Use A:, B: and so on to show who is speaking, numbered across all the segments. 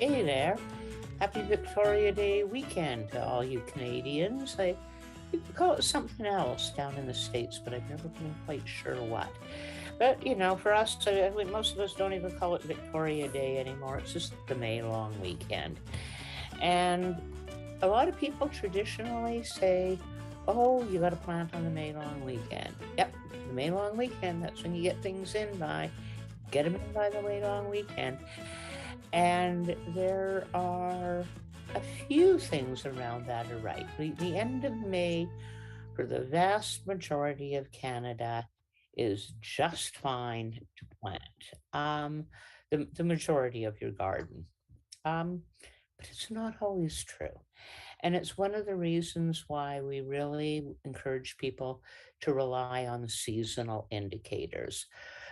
A: Hey there. Happy Victoria Day weekend to all you Canadians. I think we call it something else down in the States, but I've never been quite sure what. But, for us, most of us don't even call it Victoria Day anymore. It's just the May long weekend. And a lot of people traditionally say, oh, you got to plant on the May long weekend. Yep, the May long weekend, that's when you get things in by. Get them in by the May long weekend. And there are a few things around that are right. The end of May for the vast majority of Canada is just fine to plant. The majority of your garden. Um, but it's not always true. And it's one of the reasons why we really encourage people to rely on seasonal indicators.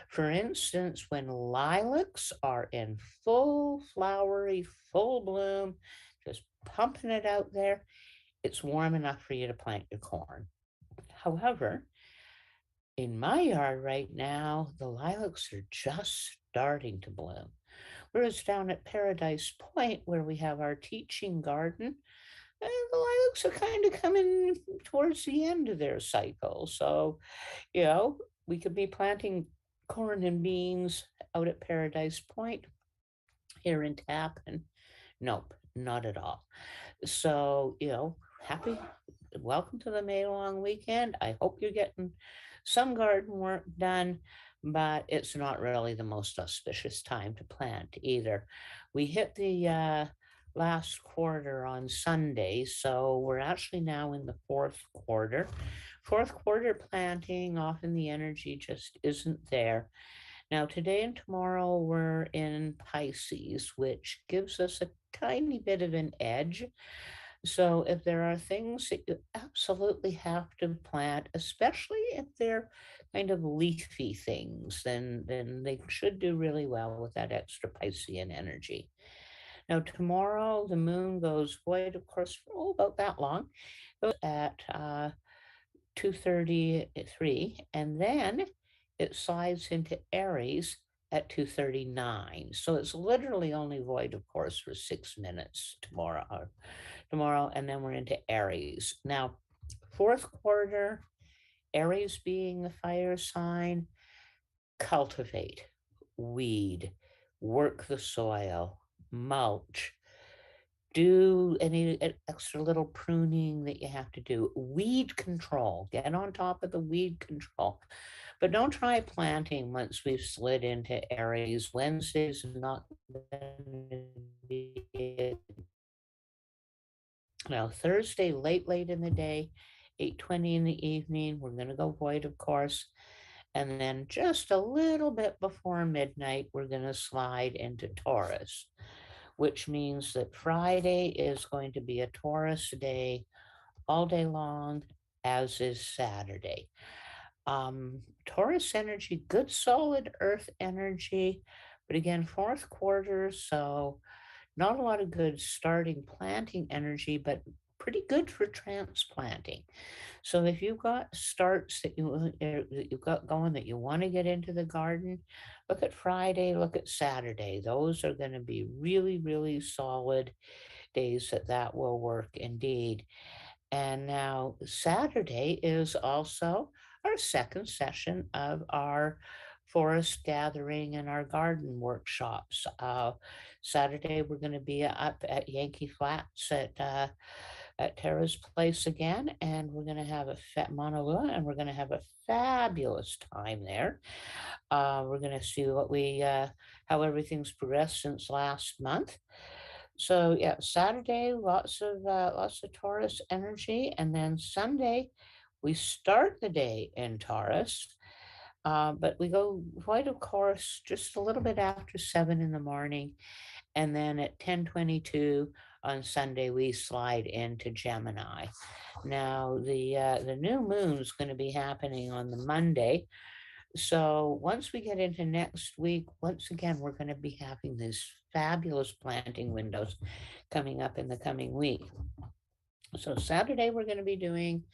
A: For instance, when lilacs are in full flowery, full bloom, just pumping it out there, it's warm enough for you to plant your corn. However, in my yard right now, the lilacs are just starting to bloom. Whereas down at Paradise Point, where we have our teaching garden, the lilacs are kind of coming towards the end of their cycle. So, you know, we could be planting corn and beans out at Paradise Point here in Tappan. Nope, not at all. So, happy welcome to the May long weekend. I hope you're getting some garden work done, but it's not really the most auspicious time to plant either. We hit the last quarter on Sunday, so we're actually now in the fourth quarter. Fourth quarter planting, often the energy just isn't there. Now, today and tomorrow, we're in Pisces, which gives us a tiny bit of an edge. So, if there are things that you absolutely have to plant, especially if they're kind of leafy things, then they should do really well with that extra Piscean energy. Now, tomorrow, the moon goes void, of course, for about that long, goes at 2:33, and then it slides into Aries at 2:39. So it's literally only void, of course, for 6 minutes tomorrow, and then we're into Aries. Now, fourth quarter, Aries being the fire sign, cultivate, weed, work the soil, mulch, do any extra little pruning that you have to do. Weed control, get on top of the weed control. But don't try planting once we've slid into Aries. Wednesday's not going to be. Now, Thursday, late in the day, 8:20 in the evening, we're going to go void, of course. And then just a little bit before midnight, we're going to slide into Taurus, which means that Friday is going to be a Taurus day all day long, as is Saturday. Taurus energy, good solid earth energy, but again, fourth quarter, so not a lot of good starting planting energy, but pretty good for transplanting. So if you've got starts that you've got going that you want to get into the garden, look at Friday, look at Saturday. Those are going to be really, really solid days that will work indeed. And now Saturday is also our second session of our forest gathering and our garden workshops. Saturday, we're going to be up at Yankee Flats at Tara's place again, and we're going to have Mauna Loa, and we're going to have a fabulous time there. We're going to see how everything's progressed since last month. So yeah, Saturday, lots of Taurus energy, and then Sunday, we start the day in Taurus, but we go void, of course, just a little bit after 7 in the morning, and then at 10:22 on Sunday, we slide into Gemini. Now the new moon's going to be happening on the Monday, so once we get into next week, once again, we're going to be having these fabulous planting windows coming up in the coming week. So Saturday, we're going to be doing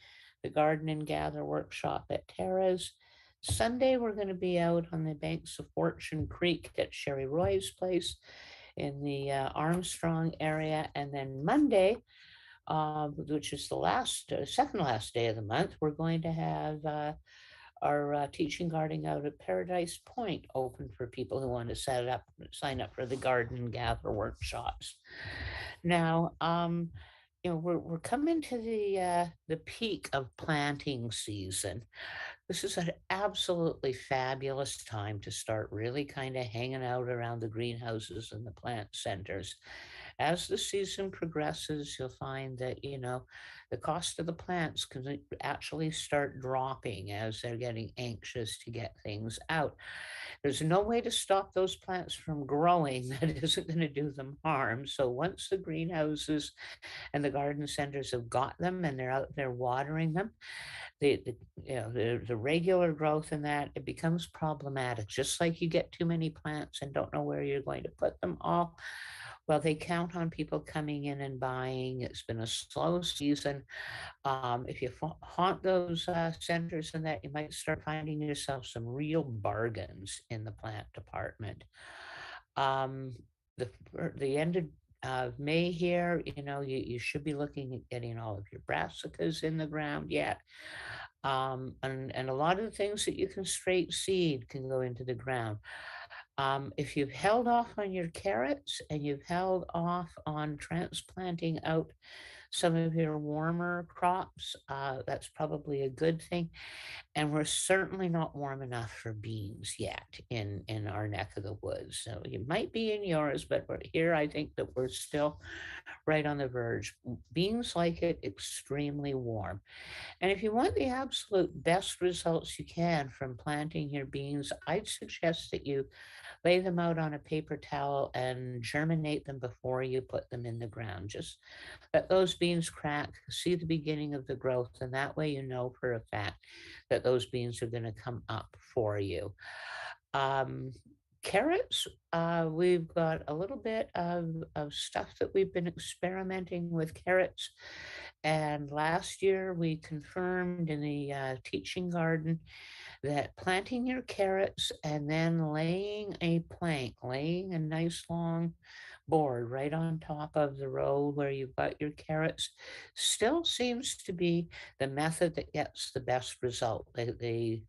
A: the Garden and Gather workshop at Tara's. Sunday, we're going to be out on the banks of Fortune Creek at Sherry Roy's place. in the Armstrong area. And then Monday, which is the second last day of the month, we're going to have our teaching gardening out at Paradise Point open for people who want to sign up for the garden gather workshops. Now, we're coming to the peak of planting season. This is an absolutely fabulous time to start really kind of hanging out around the greenhouses and the plant centers. As the season progresses, you'll find that, the cost of the plants can actually start dropping as they're getting anxious to get things out. There's no way to stop those plants from growing that isn't going to do them harm. So once the greenhouses and the garden centers have got them and they're out there watering them, the regular growth in that, it becomes problematic. Just like you get too many plants and don't know where you're going to put them all. Well, they count on people coming in and buying. It's been a slow season. If you haunt those centers and that, you might start finding yourself some real bargains in the plant department. Um, the end of May here, you should be looking at getting all of your brassicas in the ground yet. And a lot of the things that you can straight seed can go into the ground. If you've held off on your carrots and you've held off on transplanting out some of your warmer crops, that's probably a good thing. And we're certainly not warm enough for beans yet in our neck of the woods. So you might be in yours, but here I think that we're still right on the verge. Beans like it extremely warm. And if you want the absolute best results you can from planting your beans, I'd suggest that you lay them out on a paper towel and germinate them before you put them in the ground. Just let those beans crack, see the beginning of the growth, and that way you know for a fact that those beans are going to come up for you. Um, Carrots, we've got a little bit of stuff that we've been experimenting with carrots. And last year we confirmed in the teaching garden that planting your carrots and then laying a nice long board right on top of the row where you've got your carrots still seems to be the method that gets the best result. The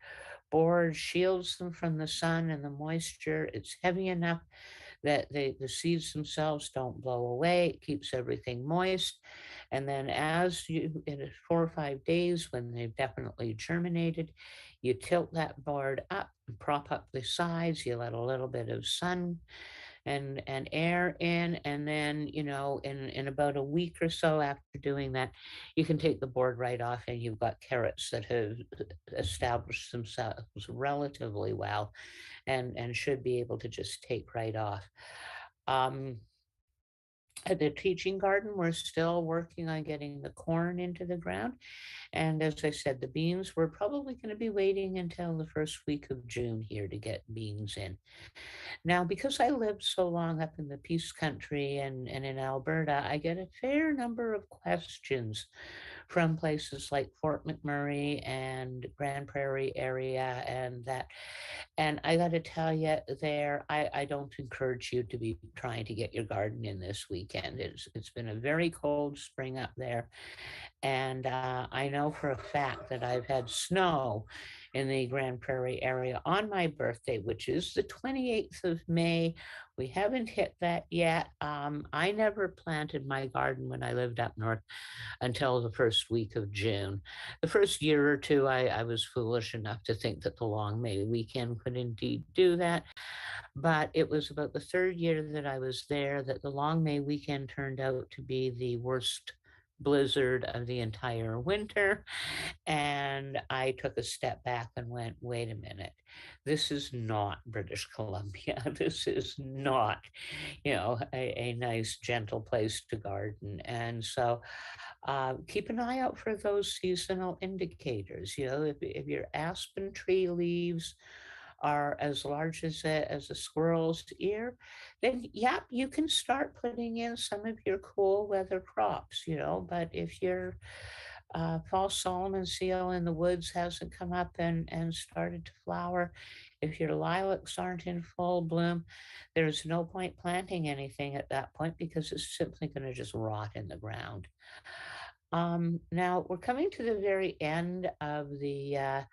A: board shields them from the sun and the moisture. It's heavy enough that the seeds themselves don't blow away. It keeps everything moist. And then as you, in 4 or 5 days, when they've definitely germinated, you tilt that board up and prop up the sides. You let a little bit of sun and air in, and then in about a week or so after doing that, you can take the board right off and you've got carrots that have established themselves relatively well and should be able to just take right off. um, at the teaching garden, we're still working on getting the corn into the ground. And as I said, the beans, we're probably going to be waiting until the first week of June here to get beans in. Now, because I lived so long up in the Peace Country and in Alberta, I get a fair number of questions from places like Fort McMurray and Grand Prairie area and that. And I got to tell you, I don't encourage you to be trying to get your garden in this weekend. It's been a very cold spring up there. And I know for a fact that I've had snow in the Grand Prairie area on my birthday, which is the 28th of May. We haven't hit that yet. I never planted my garden when I lived up north until the first week of June. The first year or two, I was foolish enough to think that the long May weekend could indeed do that. But it was about the third year that I was there that the long May weekend turned out to be the worst blizzard of the entire winter. And I took a step back and went, wait a minute, this is not British Columbia. This is not, a nice, gentle place to garden. And so keep an eye out for those seasonal indicators. If your aspen tree leaves are as large as a squirrel's ear, then yep, you can start putting in some of your cool weather crops. But if you're false Solomon seal in the woods hasn't come up and started to flower, if your lilacs aren't in full bloom, there's no point planting anything at that point because it's simply going to just rot in the ground. Now we're coming to the very end of the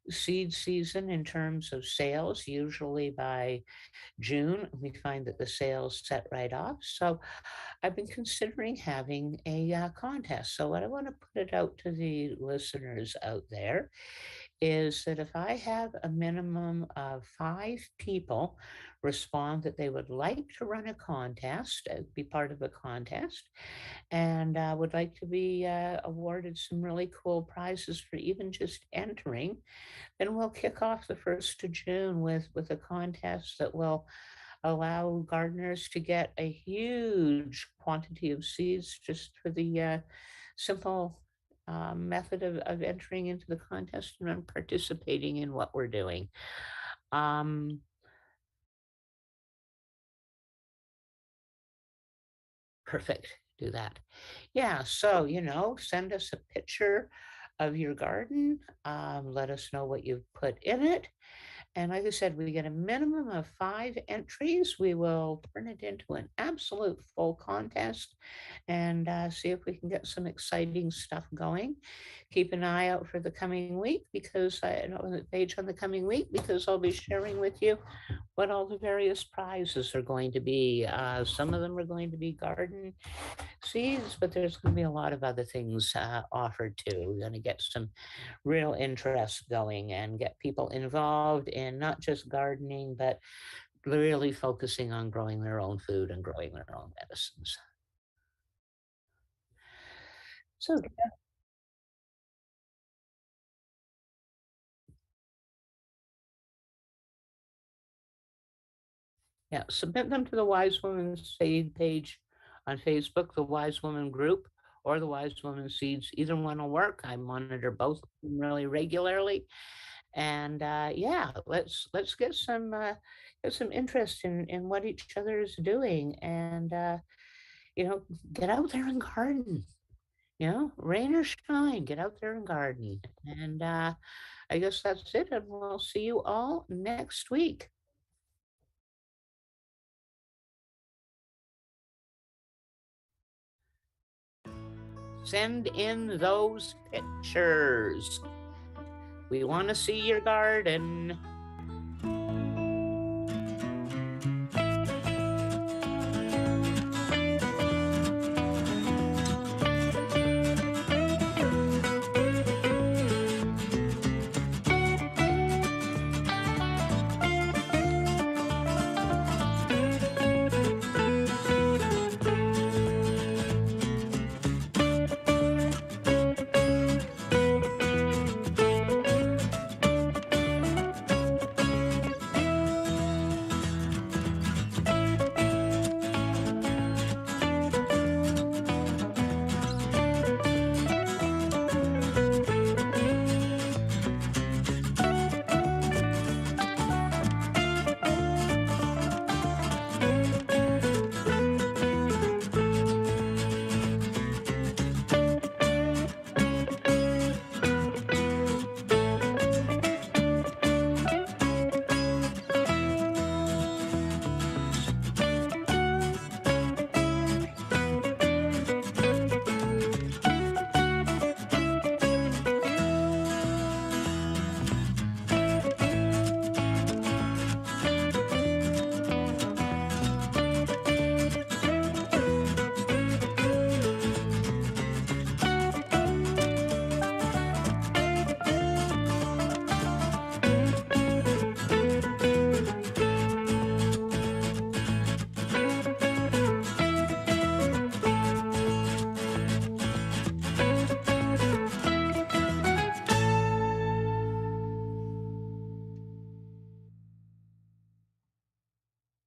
A: seed season in terms of sales. Usually by June, we find that the sales set right off. So I've been considering having a contest. So what I want to put it out to the listeners out there is that if I have a minimum of 5 people respond that they would like to run a contest, be part of a contest, and would like to be awarded some really cool prizes for even just entering, then we'll kick off the 1st of June with a contest that will allow gardeners to get a huge quantity of seeds just for the simple method of entering into the contest and participating in what we're doing. Um, Perfect. Do that. Yeah. So, send us a picture of your garden. Let us know what you've put in it. And like I said, we get a minimum of 5 entries. We will turn it into an absolute full contest and see if we can get some exciting stuff going. Keep an eye out for the coming week because I know the page on the coming week because I'll be sharing with you what all the various prizes are going to be. Some of them are going to be garden seeds, but there's going to be a lot of other things offered too. We're going to get some real interest going and get people involved in not just gardening, but really focusing on growing their own food and growing their own medicines. So, yeah, submit them to the Wise Woman Seed page on Facebook, the Wise Woman group, or the Wise Woman Seeds. Either one will work. I monitor both of them really regularly. And yeah, let's get some interest in what each other is doing, and you know, get out there and garden. Rain or shine, get out there and garden. And I guess that's it. And we'll see you all next week. Send in those pictures. We want to see your garden.